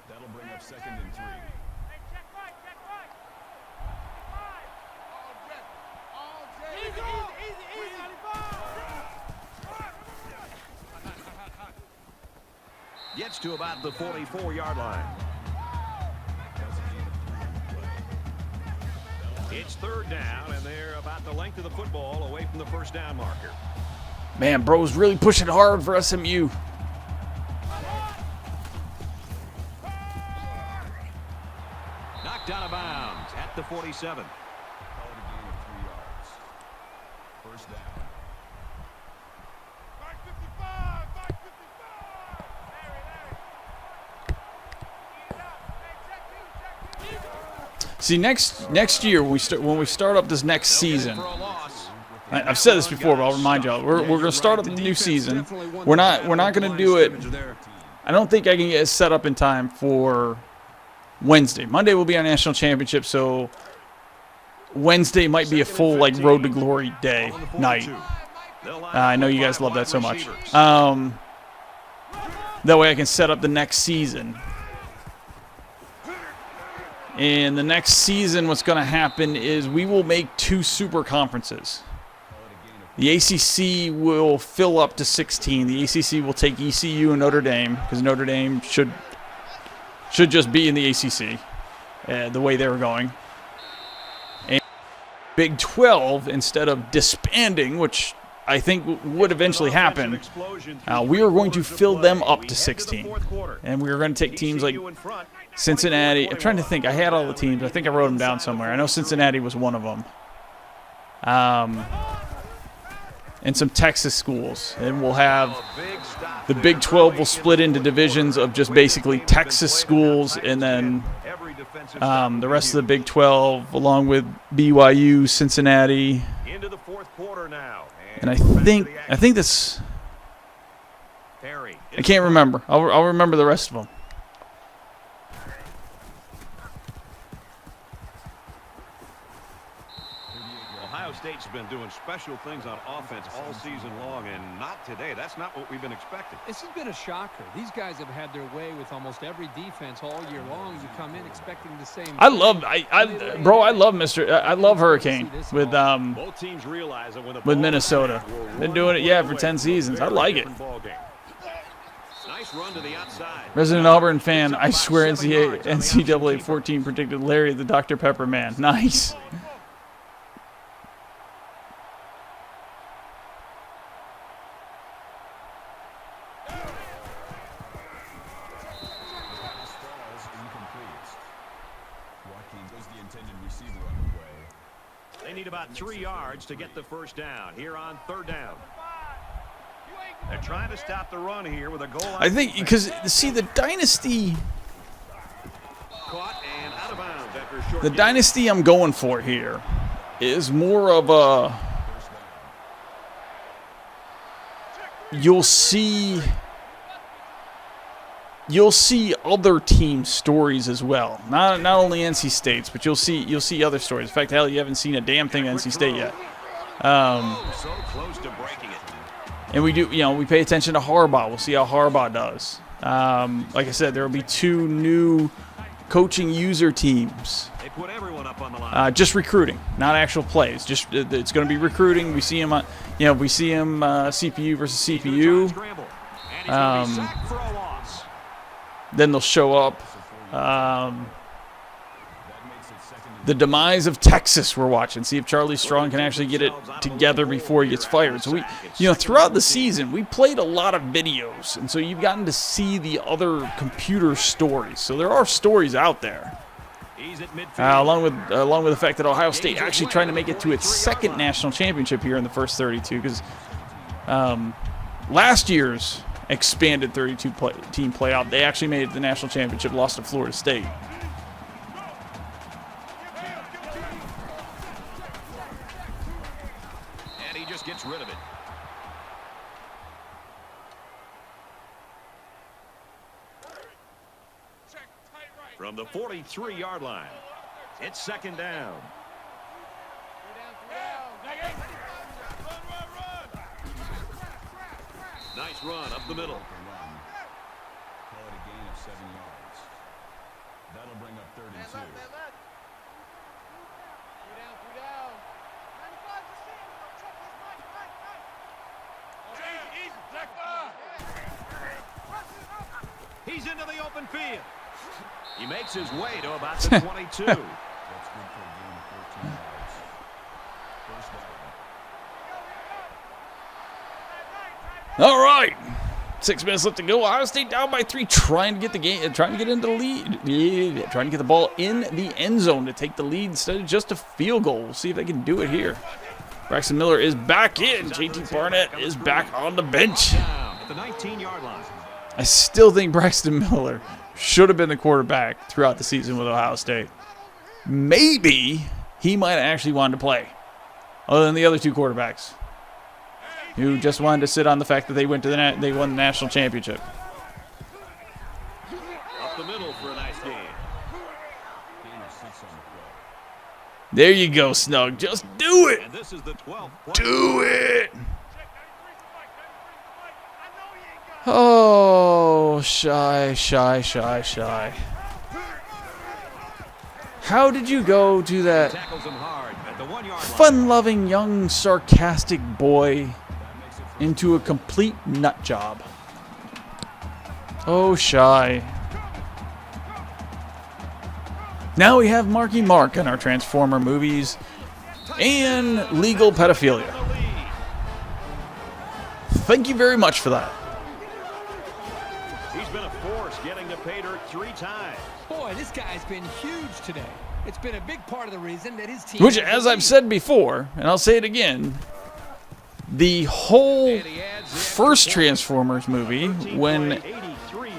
E: That'll bring up 2nd and 3.
C: Gets to about the 44-yard line. It's 3rd down, and they're about the length of the football away from the first down marker.
A: Man, bro's really pushing hard for SMU.
C: Knocked out of bounds at the 47.
E: Call it a gain of 3 yards. First down.
A: See, next year when we start up this next season,
C: For a loss.
A: I've said this before, but I'll remind y'all, we're going to start up the new season. We're not going to do it. I don't think I can get it set up in time for Wednesday. Monday will be our national championship, so Wednesday might be a full Road to Glory day night. I know you guys love that so much. That way I can set up the next season. And the next season, what's going to happen is we will make 2 super conferences. The ACC will fill up to 16. The ACC will take ECU and Notre Dame, because Notre Dame should just be in the ACC, the way they were going. And Big 12, instead of disbanding, which I think would eventually happen, we were going to fill them up to 16. And we were going to take teams like Cincinnati. I'm trying to think. I had all the teams. I think I wrote them down somewhere. I know Cincinnati was one of them. And some Texas schools. And we'll have the Big 12 will split into divisions of just basically Texas schools, and then the rest of the Big 12, along with BYU, Cincinnati.
C: Into the fourth quarter now.
A: And I think this. I can't remember. I'll remember the rest of them.
C: Ohio State's been doing special things on offense all season long, and not today. That's not what we've been expecting.
B: This has been a shocker. These guys have had their way with almost every defense all year long. You come in expecting the same.
A: I love Hurricane with
C: Both teams realize that when the
A: Minnesota. Been doing it, for 10 seasons. I like it.
C: Nice run to the outside.
A: Resident Auburn fan, I swear NCAA 14 predicted Larry the Dr. Pepper man. Nice.
C: They need about 3 yards to get the first down here on third down. They're trying to stop the run here with a goal line.
A: I think because, see, the dynasty
C: Caught and out of bounds after a short
A: The
C: gain.
A: dynasty I'm going for here is more of a, you'll see other team stories as well. Not only NC State's, but you'll see other stories. In fact, hell, you haven't seen a damn thing at NC State yet.
C: So close to breaking it.
A: And we do, we pay attention to Harbaugh. We'll see how Harbaugh does. Like I said, there will be 2 new coaching user teams.
C: They put everyone up on the line.
A: Just recruiting, not actual plays. Just it's going to be recruiting. We see him, CPU versus CPU.
C: Scramble. And he's gonna be sacked for a loss.
A: Then they'll show up. The demise of Texas we're watching. See if Charlie Strong can actually get it together before he gets fired. So we, throughout the season, we played a lot of videos. And so you've gotten to see the other computer stories. So there are stories out there. Along with the fact that Ohio State actually trying to make it to its 2nd national championship here in the first 32. Because last year's expanded 32-team playoff, they actually made it to the national championship, lost to Florida State.
C: Gets rid of it. From the 43-yard line, it's 2nd down. Nice run up the middle.
E: Call it a gain of 7 yards. That'll bring up 3rd and 2.
C: He's into the open field. He makes his way to about the 22.
E: That's good for a gain of 14 yards. First down.
A: All right. 6 minutes left to go. Ohio State down by 3, trying to get the game, trying to get into the lead. Yeah, trying to get the ball in the end zone to take the lead instead of just a field goal. We'll see if they can do it here. Braxton Miller is back in. JT Barnett is back on the bench.
C: Down at the 19-yard line.
A: I still think Braxton Miller should have been the quarterback throughout the season with Ohio State. Maybe he might have actually wanted to play, other than the other 2 quarterbacks who just wanted to sit on the fact that they won the national championship.
C: Up the middle for a nice gain.
A: There you go, Snug. Just do it.
C: And this is the 12th play.
A: Do it. Oh, shy. How did you go to that
C: Tackles him hard at the 1-yard line.
A: fun-loving, young, sarcastic boy into a complete nut job? Oh, shy. Now we have Marky Mark in our Transformer movies and legal pedophilia. Thank you very much for that.
C: He's been a force getting to pay dirt 3 times.
B: Boy, this guy's been huge today. It's been a big part of the reason that his team...
A: Which, as I've said before, and I'll say it again, the whole first Transformers movie, when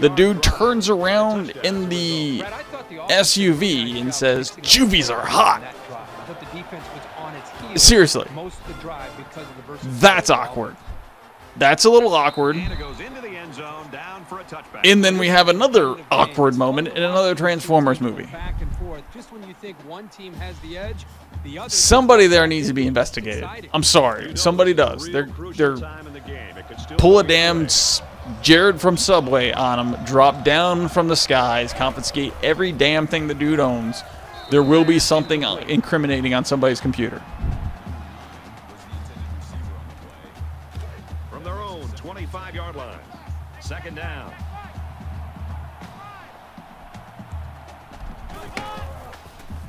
A: the dude turns around in the SUV and says, "Juvies are hot." Seriously. That's awkward. That's a little awkward. And then we have another awkward moment in another Transformers movie. Somebody there needs to be investigated. I'm sorry. Somebody does. They're pull a damn Jared from Subway on him, drop down from the skies, confiscate every damn thing the dude owns. There will be something incriminating on somebody's computer.
C: From their own 25-yard line. Second down.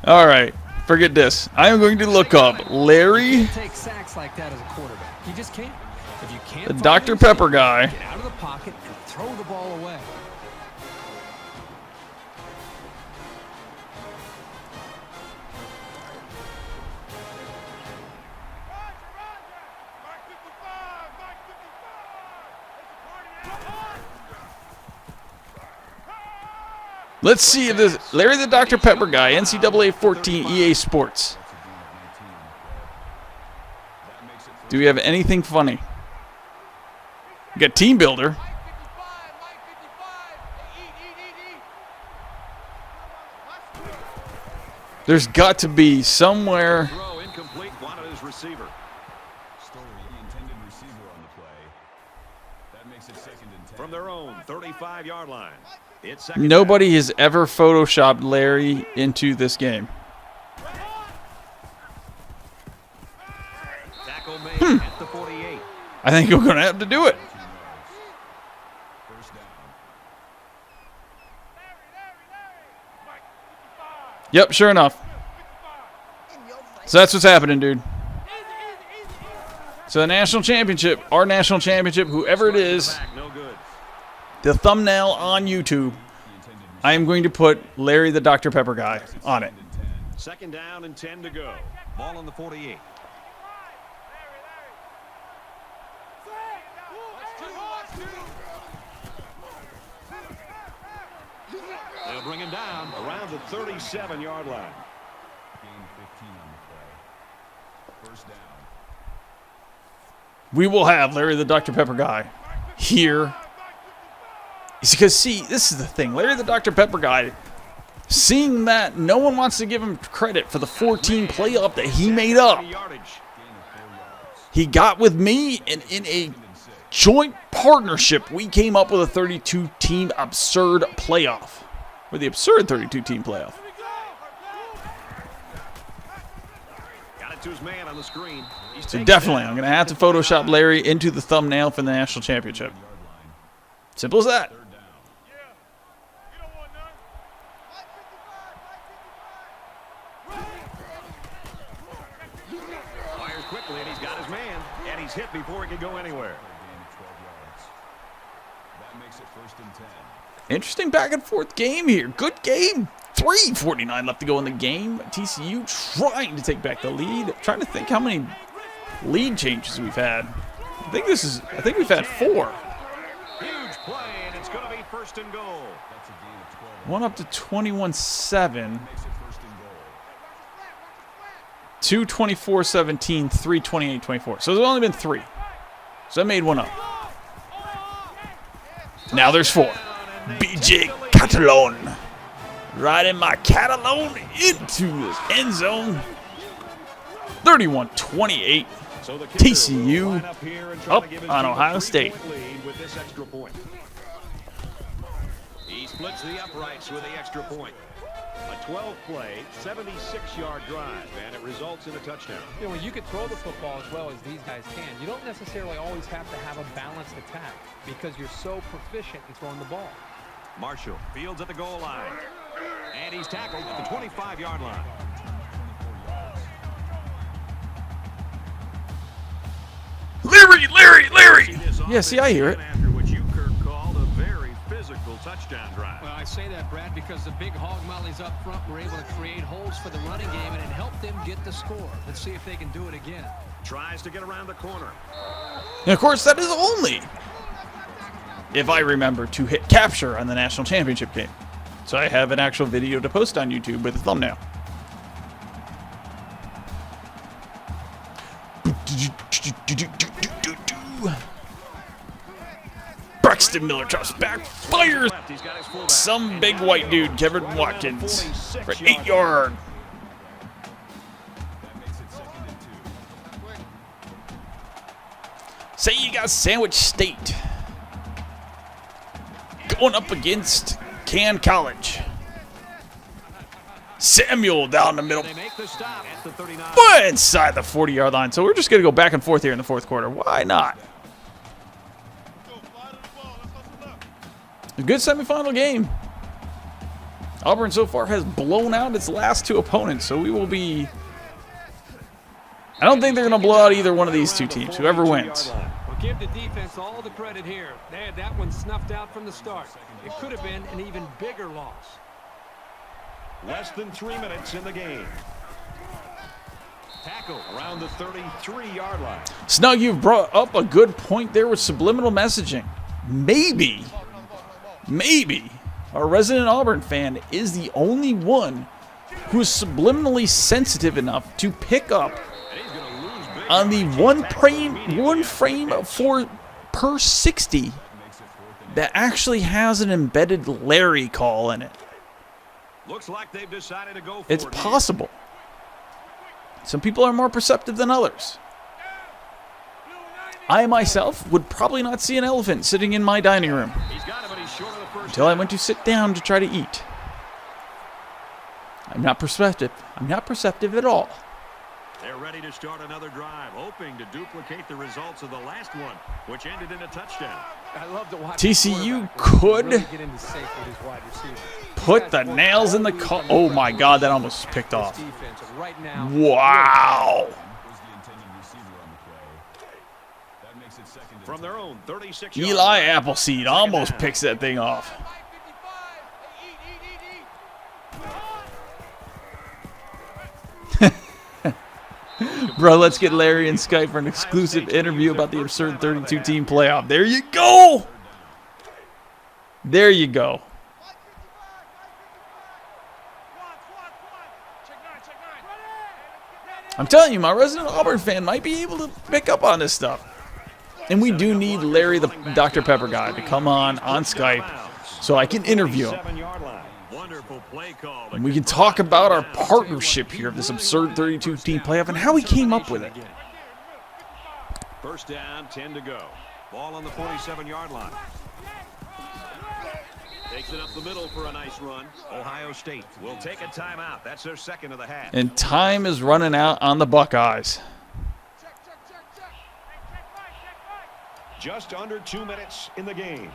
A: All right. Forget this. I am going to look up Larry,
B: take sacks like that as a quarterback. You just can't. If you can't
A: the
B: find
A: Dr.
B: him,
A: Pepper guy.
B: get out of the pocket and throw the ball away.
A: Let's see if this Larry the Dr. Pepper guy, NCAA 14 EA Sports. Do we have anything funny? We got Team Builder. There's got to be somewhere.
C: Throw incomplete, wanted his receiver.
E: Story, the intended receiver on the play. That makes it second and 10.
C: From their own 35-yard line. It's second
A: Nobody has ever photoshopped Larry into this game.
C: tackle made at the 48.
A: I think we're going to have to do it.
E: First down.
A: Yep, sure enough. So that's what's happening, dude. So the national championship, our national championship, whoever it is,
C: Back, no good.
A: the thumbnail on YouTube, I am going to put Larry the Dr. Pepper guy on it.
C: Second down and 10 to go. Ball on the 48. They'll bring him down around the 37-yard line.
E: Gain 15 on the play. First down.
A: We will have Larry the Dr. Pepper guy here. It's because, see, this is the thing. Larry the Dr. Pepper guy, seeing that no one wants to give him credit for the 14 playoff that he made up. He got with me, and in a joint partnership, we came up with a 32-team absurd playoff. Or the absurd 32-team playoff.
C: Got it to his man on the screen. He's
A: So
C: taken
A: definitely,
C: down.
A: I'm going to have to Photoshop Larry into the thumbnail for the national championship. Simple as that.
C: Fires quickly, and he's got his man. And he's hit before he can go anywhere.
E: Gain of 12 yards. That makes it first and 10.
A: Interesting back and forth game here. Good game. 3:49 left to go in the game. TCU trying to take back the lead. Trying to think how many lead changes we've had. I think we've had 4.
C: Huge play, and it's going to be first and goal.
E: That's a gain of 12.
A: One up to 21-7.
E: Makes it first and goal.
A: 2 24-17, 3 28-24. So there's only been 3. So I made one up. Now there's 4. BJ Catalon. Riding my Catalon into the end zone. 31-28.
C: So the kicker will
A: TCU
C: line up here and try
A: up
C: to give his
A: on
C: team a
A: Ohio
C: 3-point
A: State.
C: lead with this extra point. He splits the uprights with the extra point. A 12-play, 76-yard drive, and it results in a touchdown.
B: You know, when you can throw the football as well as these guys can, you don't necessarily always have to have a balanced attack because you're so proficient in throwing the ball.
C: Marshall fields at the goal line. And he's tackled at the 25-yard line.
A: Larry!
C: See this
A: Yeah, see, I hear it.
C: After what you, Kirk, called a very physical touchdown drive.
B: Well, I say that, Brad, because the big hog mollies up front were able to create holes for the running game, and it helped them get the score. Let's see if they can do it again.
C: Tries to get around the corner.
A: And of course, that is only if I remember to hit capture on the national championship game. So I have an actual video to post on YouTube with a thumbnail. Braxton Miller drops back, fires some big white dude, Kevin Watkins, for 8 yards. Say you got Sandwich State going up against Can College. Samuel down the middle,
C: They make the stop at the 39.
A: but inside the 40-yard line. So we're just going to go back and forth here in the fourth quarter. Why not? A good semifinal game. Auburn so far has blown out its last 2 opponents, so we will be... I don't think they're going to blow out either one of these 2 teams, whoever wins.
B: Well, give the defense all the credit here. They had that one snuffed out from the start. It could have been an even bigger loss.
C: Less than 3 minutes in the game. Tackle around the 33-yard line.
A: Snug, you've brought up a good point there with subliminal messaging. Maybe our resident Auburn fan is the only one who is subliminally sensitive enough to pick up
C: And he's going to lose big
A: on the
C: yards.
A: one frame for per 60 that actually has an embedded Larry call in it.
C: Looks like they've decided to go for
A: It's
C: it.
A: possible. Some people are more perceptive than others. I myself would probably not see an elephant sitting in my dining room
C: He's got it, but he's short of the first
A: until I
C: down.
A: went to sit down to try to eat. I'm not perceptive. I'm not perceptive at all.
C: They're ready to start another drive, hoping to duplicate the results of the last one, which ended in a touchdown.
B: I love to watch
A: TCU
B: the quarterback
A: could
B: really get into safe with his wide receivers.
A: put the nails in the car. Oh my God, that almost picked off.
B: This defense is right now.
A: Wow.
E: Was the intended receiver on the play. That makes it second and
C: From their own 36
A: Eli Appleseed almost picks that thing off. Bro, let's get Larry and Skype for an exclusive interview about the absurd 32-team playoff. There you go. There you go. I'm telling you, my resident Auburn fan might be able to pick up on this stuff. And we do need Larry, the Dr. Pepper guy, to come on Skype so I can interview him.
C: 7-yard line. Wonderful play call.
A: And we can talk about our partnership here of this absurd 32-team playoff and how he came up with it.
C: First down, 10 to go. Ball on the 47-yard line. Takes it up the middle for a nice run. Ohio State will take a timeout. That's their second of the half.
A: And time is running out on the Buckeyes.
C: Just under 2 minutes in the game.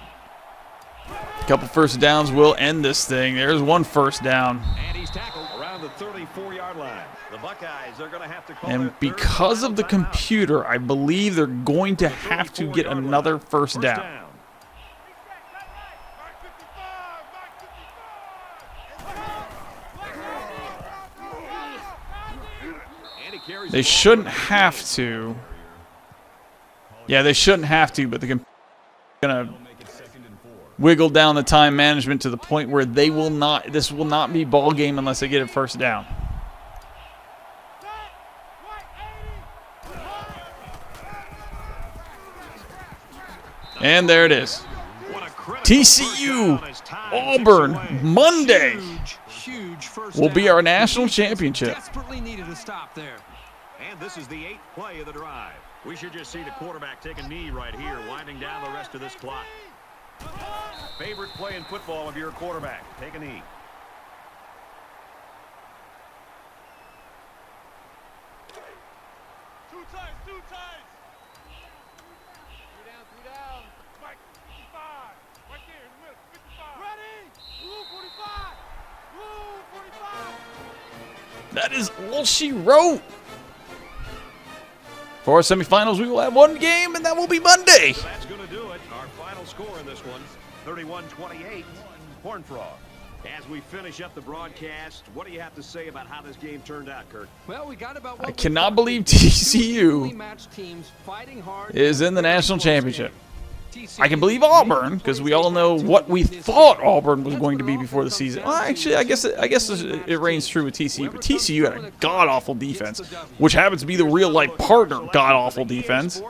A: A couple first downs will end this thing. There's one first down.
C: And he's tackled around the 34-yard line. The Buckeyes are going to have to call
A: And
C: their third
A: because of the
C: final timeout.
A: computer, I believe they're going to have to get
C: 34-yard
A: another
C: line.
A: first down.
C: And he carries
A: They
C: the ball
A: shouldn't
C: for the
A: have
C: game.
A: to. Yeah, they shouldn't have to, but they're going to wiggle down the time management to the point where they will not. This will not be ball game unless they get it first down. And there it is.
C: What a critical
A: TCU,
C: first down as time
A: Auburn,
C: ticks away.
A: Monday
B: Huge first
A: will be
B: down.
A: our national
B: The defense
A: championship.
B: Desperately needed a stop there.
C: And this is the 8th play of the drive. We should just see the quarterback take a knee right here, winding down the rest of this clock. Favorite play in football of your quarterback. Take a knee.
A: That is all she wrote For our semifinals, we will have one game, and that will be Monday.
C: So that's going to do it. Our final score in this one, 31-28, Horned Frog. As we finish up the broadcast, what do you have to say about how this game turned out, Kurt?
B: Well, we got about
A: I cannot believe TCU is in the national championship. I can believe Auburn, because we all know what we thought Auburn was going to be before the season. Well, actually, I guess it reigns true with TCU. But TCU had a god-awful defense, which happens to be the real-life partner god-awful defense.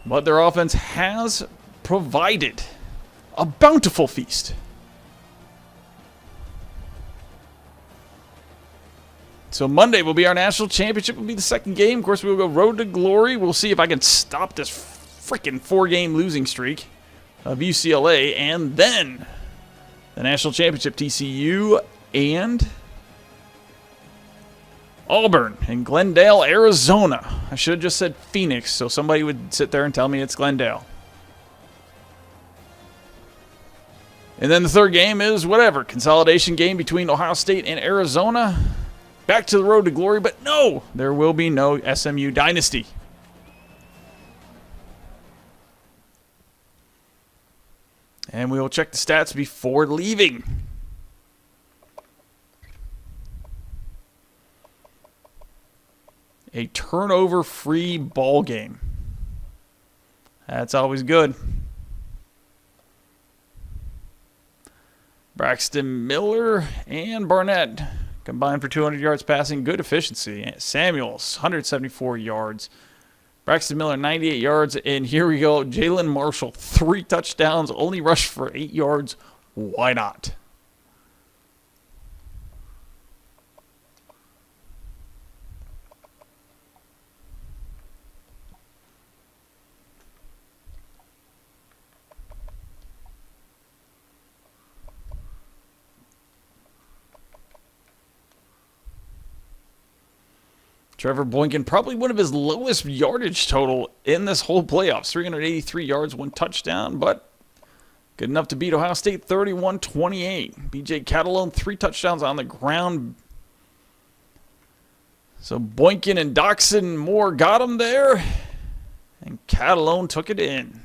A: But their offense has provided a bountiful feast. So Monday will be our national championship. Will be the second game. Of course, we will go road to glory. We'll see if I can stop this freaking 4-game losing streak of UCLA, and then the national championship, TCU and Auburn in Glendale, Arizona. I should have just said Phoenix, so somebody would sit there and tell me it's Glendale. And then the third game is whatever, consolidation game between Ohio State and Arizona. Back to the road to glory, but no, there will be no SMU dynasty. And we will check the stats before leaving. A turnover-free ball game. That's always good. Braxton Miller and Barnett combined for 200 yards passing. Good efficiency. Samuels, 174 yards. Braxton Miller, 98 yards. And here we go. Jalen Marshall, 3 touchdowns. Only rushed for 8 yards. Why not? Trevor Boykin, probably one of his lowest yardage total in this whole playoffs. 383 yards, 1 touchdown, but good enough to beat Ohio State 31-28. B.J. Catalone, 3 touchdowns on the ground. So Boykin and Doxson Moore got him there, and Catalone took it in.